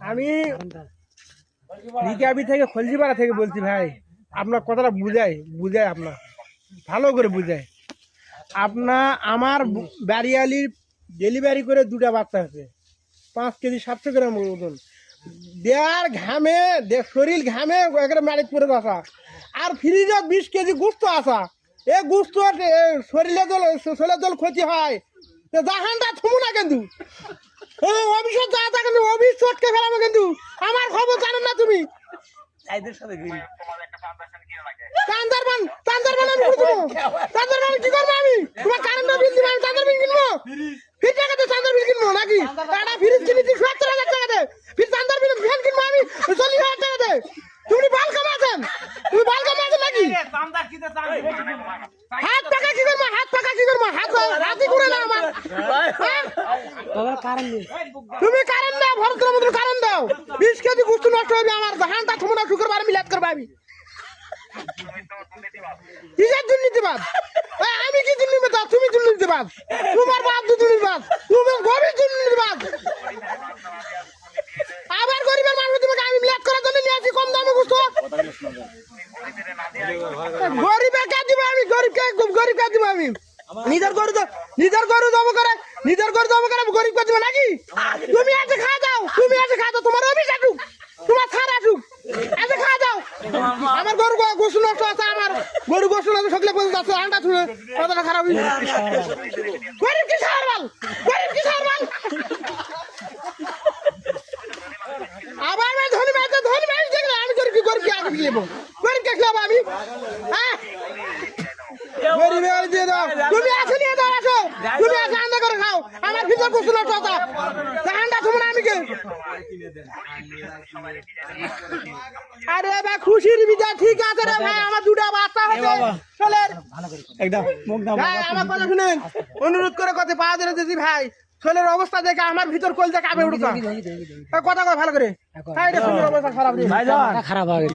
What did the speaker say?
আমি রিকাবি থেকে খলজিপাড়া থেকে বলছি ভাই, আপনার কথাটা বুঝাই আপনার ভালো করে বুঝাই। আমার বাড়িয়ালির ডেলিভারি করে 2টা বাচ্চা আছে, 5 কেজি 700 গ্রাম ওজন, দেয়ার ঘামে শরীর ঘামে একেবারে মারিক পরে আসা, আর ফ্রিজে 20 কেজি গুস্ত আসা। এ গুস্ত শরীরে জল ক্ষতি হয়, জাহানটা থুমু না কিন্তু অভিষেক যা তা কিন্তু অভিষেক চটকে ফেলাবো কিন্তু। আমার খবর জানেন না তুমি? তান্দারবান আমি করে দেবো। তান্দারবান কি করবো আমি? তোমার কারেন্টের বিল দিব, আমি তান্দার বিল কিনবো। ফির টাকাতে তান্দার বিল কিনবো নাকি? একটা ফ্রিজ কিনেছি 70,000 টাকাতে, ফির তান্দার বিল ফ্যান কিনবো আমি 40,000 টাকাতে। তুমি বাল কামাচ্ছেন নাকি? হাত পাকা কি করবো? হাতই করে না আমার। তুমি কারেন্ট দাও, ভরতের মতো কারেন্ট দাও। 20 কেজি গুস্তু নষ্ট হবে আমার, ধানটা থমনা শুক্রবার মিলাদ করবো আমি। কিসের দুর্নীতিবাদ? আমি কি দুর্নীতিবাদ? তুমি দুর্নীতিবাদ, তোমার বাপ দুর্নীতিবাদ, তুমি গরিব দুর্নীতিবাদ। আবার গরিবের মানুষ তোমাকে আমি মিলাদ করার জন্য নিয়ে আসি কম দামে গুস্তু। গরিবের কাজ দিব আমি, গরিবকে দিব আমি। নিজের গরু জব করে গরিব কাজ দিব নাকি? তুমি এসে খা দাও, তোমার অফিস আসুক, তোমার ছাড় আসুক, এসে খা দাও। আমার গরু গোসু নষ্ট আছে, আমার গরু গোসু নষ্ট সকলে পর্যন্ত আছে। আন্ডা শুনে কথাটা খারাপ হয়েছে। গরিব কি সারবাল, আবার আমি ধনী মাইজ দেখলে আমি গরিবকে আগে খেলবো, গরিবকে খেলাবো আমি। হ্যাঁ গরিবে দিয়ে দাও, তুমি আসো নিয়ে দাও, আসো তুমি আসো আন্ডা করে খাও। আমার ভিতর গোসু নষ্ট আছে, আন্ডা তোমরা আমি কে? আরে ভাই খুশির বিজা ঠিক আছে রে ভাই, আমার 2টা বাচ্চা হয়েছে। চলে একদম আমার কথা শুনেন, অনুরোধ করে কথা পাওয়া দিলে দিদি ভাই। ছেলের অবস্থা দেখে আমার ভিতর কলজা কাঁপে উঠছে। কথা ভালো করে, অবস্থা খারাপ